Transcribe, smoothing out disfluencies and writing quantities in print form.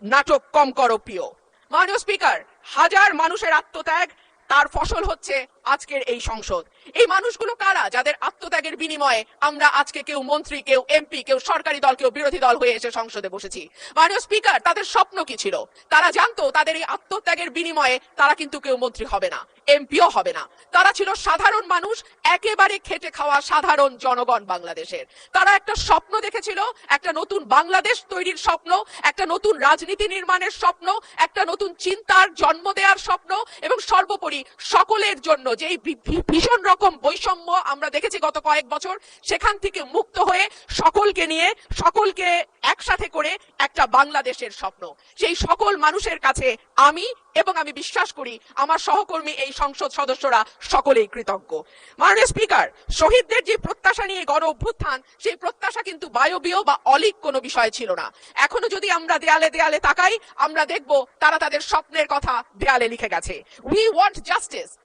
নাটক কম করো প্রিয়। মাননীয় স্পিকার, হাজার মানুষের আত্মত্যাগ, তার ফসল হচ্ছে আজকের এই সংসদ। এই মানুষগুলো কারা যাদের আত্মত্যাগের বিনিময়ে আমরা আজকে কেউ মন্ত্রী, কেউ এমপি, কেউ সরকারি দল, কেউ বিরোধী দল হয়ে এসে সংসদে বসেছি? মাননীয় স্পিকার, তাদের স্বপ্ন কি ছিল? তারা জানতো তাদের এই আত্মত্যাগের বিনিময়ে তারা কিন্তু কেউ মন্ত্রী হবে না, এমপিও হবে না। তারা ছিল সাধারণ মানুষ, একেবারে খেটে খাওয়া সাধারণ জনগণ বাংলাদেশের। তারা একটা স্বপ্ন দেখেছিল, একটা নতুন বাংলাদেশ তৈরির স্বপ্ন, একটা নতুন রাজনীতি নির্মাণের স্বপ্ন, একটা নতুন চিন্তার জন্ম দেওয়ার স্বপ্ন, এবং সর্বোপরি সকলের জন্য যেই ভীষণ রকম বৈষম্য আমরা দেখেছি গত কয়েক বছর, সেখান থেকে মুক্ত হয়ে সকলকে নিয়ে, সকলকে একসাথে করে একটা বাংলাদেশের স্বপ্ন। সেই সকল মানুষের কাছে আমি এবং আমি বিশ্বাস করি আমার সহকর্মী এই সংসদ সদস্যরা সকলেই কৃতজ্ঞ। মাননীয় স্পিকার, শহীদদের যে প্রত্যাশা নিয়ে গণ অভ্যুত্থান, সেই প্রত্যাশা কিন্তু বায়বীয় বা অলীক কোনো বিষয় ছিল না। এখনো যদি আমরা দেয়ালে দেয়ালে তাকাই, আমরা দেখব তারা তাদের স্বপ্নের কথা দেয়ালে লিখে গেছে। We want justice,